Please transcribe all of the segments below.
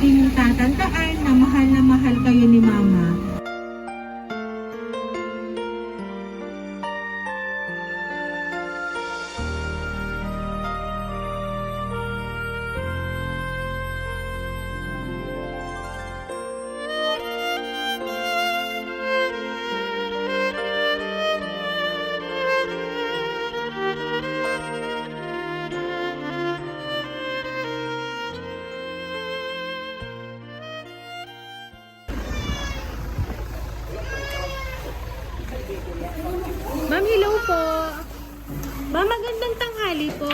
lagi niyong tatandaan na mahal kayo ni Mama. Ma'am, hello po. Ma'am, magandang tanghali po.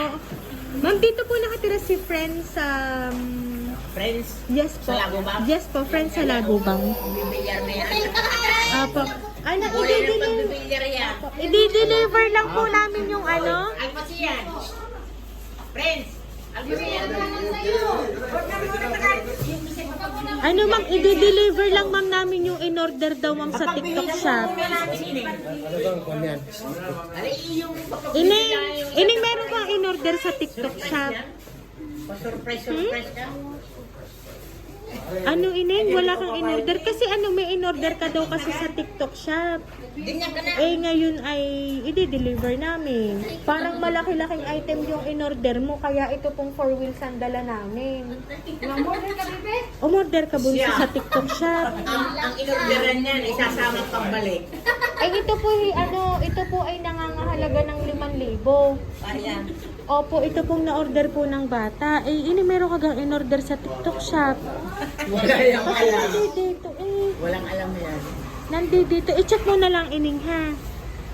Ma'am, dito po nakatira si Friends Friends? Yes po. Sa Lagubang? Yes po, Friends sa Lagubang. Bibilyar na yan. Apo. Ano, Wala rin pagbibilyar yan. i-deliver lang po namin yung ano. Alpasi yan. Friends! Alpasi yan. Ano ma'am, i-deliver lang ma'am namin yung in-order daw ma'am sa TikTok shop. Ining meron kang in-order sa TikTok shop. Pa-surprise ka. Ano ining? Wala kang in-order? Kasi ano, may in-order ka daw kasi sa TikTok shop. Ganyan ka na. Eh ngayon ay i-deliver namin. Parang malaki-laking item yung in-order mo, kaya ito pong 4 wheels ang dala namin. Umorder ka bunso sa TikTok shop. Ang inorderan yan, isasama pambalik. Ay ito po ay nangangahalaga ng 5,000. Pariyan. Opo, ito pong na-order po ng bata. Eh, meron kagang in-order sa TikTok shop. Wala yung Kasi alam. nandito Walang alam yan. Nandito. I-check mo na lang ining ha.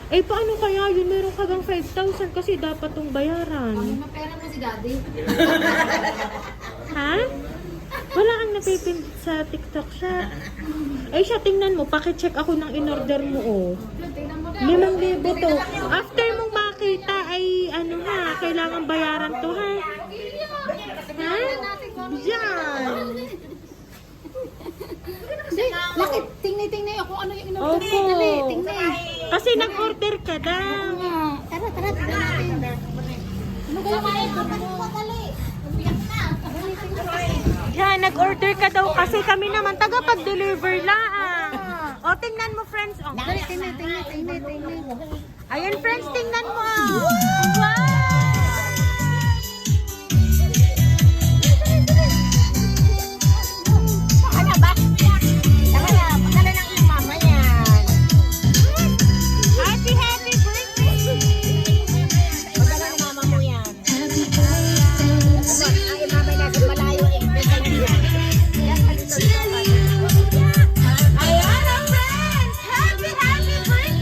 Eh, paano kaya yun? Meron kagang 5,000 kasi dapat tong bayaran. Mapera mo si daddy. Ha? Wala kang napipin sa TikTok shop. Ay siya, tingnan mo. Pakicheck ako ng in-order mo, oh. Tingnan mo na. 5,000 to. After mong makita ay, kailangan bayaran to, ha? Ha? Diyan. Hindi, bakit? Tingnan ako ano yung Opo. in-order mo. Dali, tingnan. Kasi nag-order ka daw. Tara, tingnan natin. Ano kaya in-order mo? Dali. Yan, nag-order ka daw kasi kami naman taga-pag-deliver lang. O, tingnan mo, friends. O, Dali, tingnan. ayan, friends, tingnan mo. Wow! Ano ba? Pakala ng iyong mama yan. Happy birthday! Pakala ng mama mo yan. Ay, mama nasa malayo eh. Ayan na, friends! Happy birthday!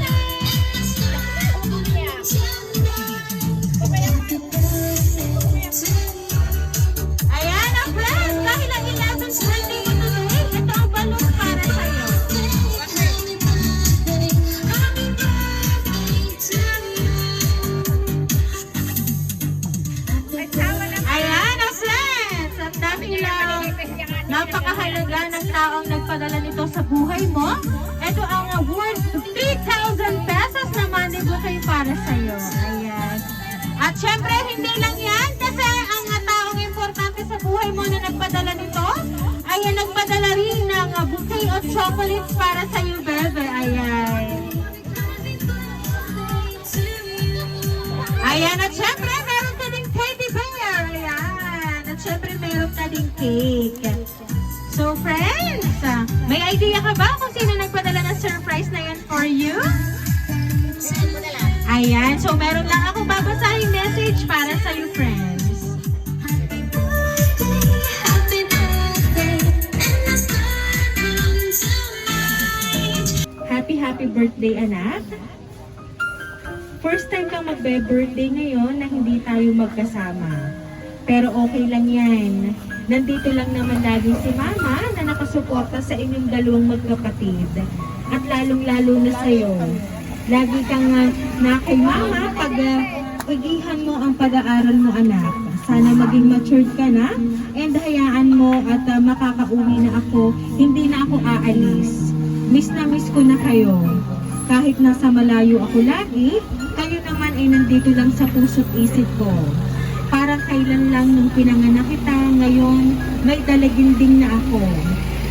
Ayan na, friends! Dahil ang 11th birthday mo today, ito ang balloon para sa'yo. Ayan na, friends! At dahil napakahalaga ng taong nagpadala nito sa buhay mo, ito ang worth 3,000 pesos na money bouquet para sa'yo. Ayan. At syempre, hindi lang yan kasi ang taong importante sa buhay mo na nagpadala nito ay nagpadala rin ng bouquet of chocolates para sa'yo, bebe. Ayan. Ayan, at syempre, meron ka ding teddy bear. Ayan. At syempre, meron ka ding cake. So, friends, may idea ka ba kung sino nagpadala ng surprise na yan for you? Ayan. So, meron lang ako babasahing message para sa'yo, friends. Happy birthday, anak. First time kang magbe-birthday ngayon na hindi tayo magkasama. Pero okay lang yan. Nandito lang naman lagi si Mama na nakasuporta sa inyong dalawang magkapatid. At lalong-lalo na sa'yo. Lagi kang na kay Mama pag igihan mo ang pag-aaral mo, anak. Sana maging matured ka na and hayaan mo at makakauwi na ako. Hindi na ako aalis. Miss na miss ko na kayo. Kahit nasa malayo ako lagi, kayo naman ay nandito lang sa puso't isip ko. Parang kailan lang nung pinanganak kita, ngayon may dalaginding na ako.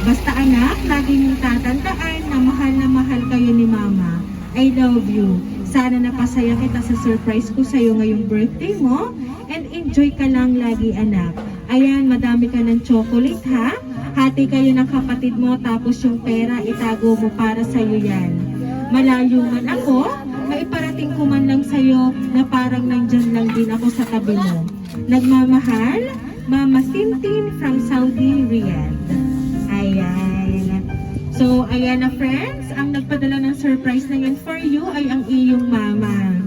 Basta anak, lagi niyong tatandaan na mahal kayo ni Mama. I love you. Sana napasaya kita sa surprise ko sa'yo ngayong birthday mo. And enjoy ka lang lagi anak. Ayan, madami ka ng chocolate ha. Hati kayo ng kapatid mo tapos yung pera itago mo para sa'yo yan. Malayo man ako, maiparating ko man lang sa'yo na parang nandyan lang din ako sa tabi mo. Nagmamahal, Mama Tintin from Saudi Riyadh. Ayan. So, ayan na friends, ang nagpadala ng surprise na yan for you ay ang iyong mama.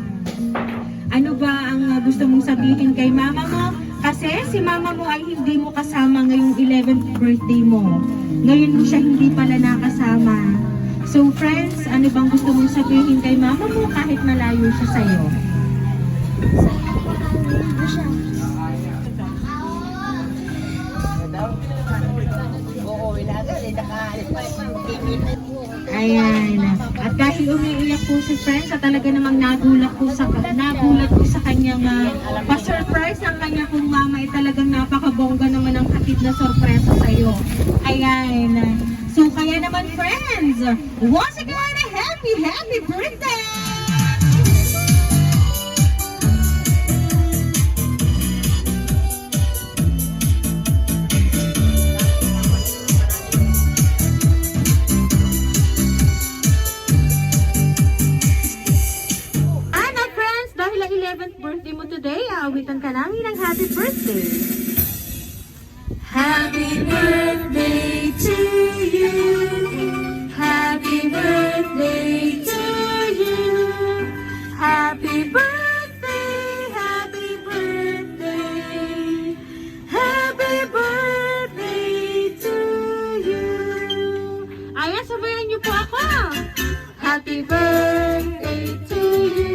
Ano ba ang gusto mong sabihin kay mama mo? Kasi si mama mo ay hindi mo kasama ngayong 11th birthday mo. Ngayon mo siya hindi pala nakasama. So friends, ano bang gusto mong sabihin kay mama mo kahit malayo siya sa'yo? Oo, inagal. Nakaalis pa yung Ayan. At dahil umiiyak po si friends, at talaga namang nagulat po sa kanyang pa-surprise ng kanya pong mama ay talagang napakabongga naman ang hatid na sorpresa sa'yo. Ayan. So kaya naman friends, once again, happy birthday! Birthday mo today, aawitan ka namin ng happy birthday. Happy birthday to you. Happy birthday to you. Happy birthday, happy birthday. Happy birthday to you. Ayan, sabayan niyo po ako. Happy birthday to you.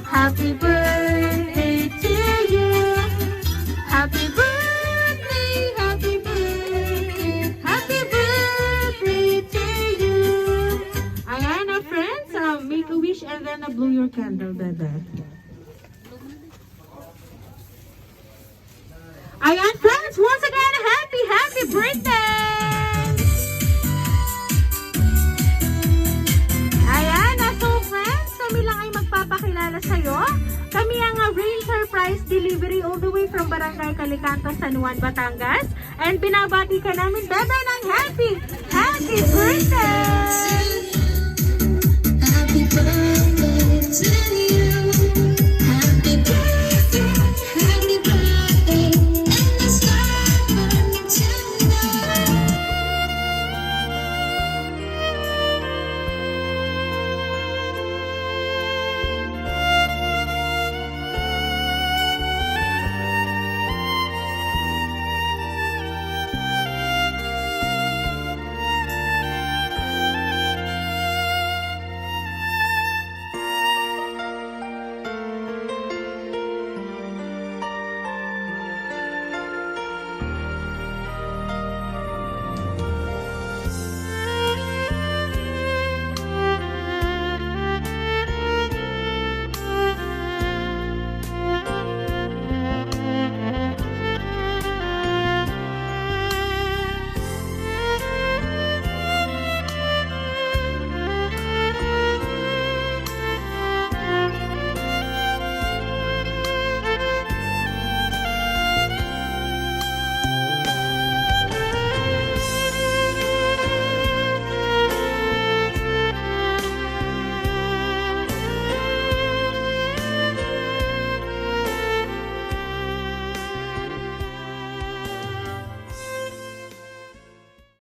Happy birthday to you. Happy birthday, happy birthday, happy birthday to you. Ayan na friends, make a wish and then blow your candle, bebe. Ayan friends, once again, happy birthday! Ayan, so friends, kami lang ay magpapakilala sa'yo. Kami ang Rain Surprise Delivery all the way from Barangay Calicanto, San Juan, Batangas. And binabati ka namin, bebe, ng happy birthday! Happy birthday to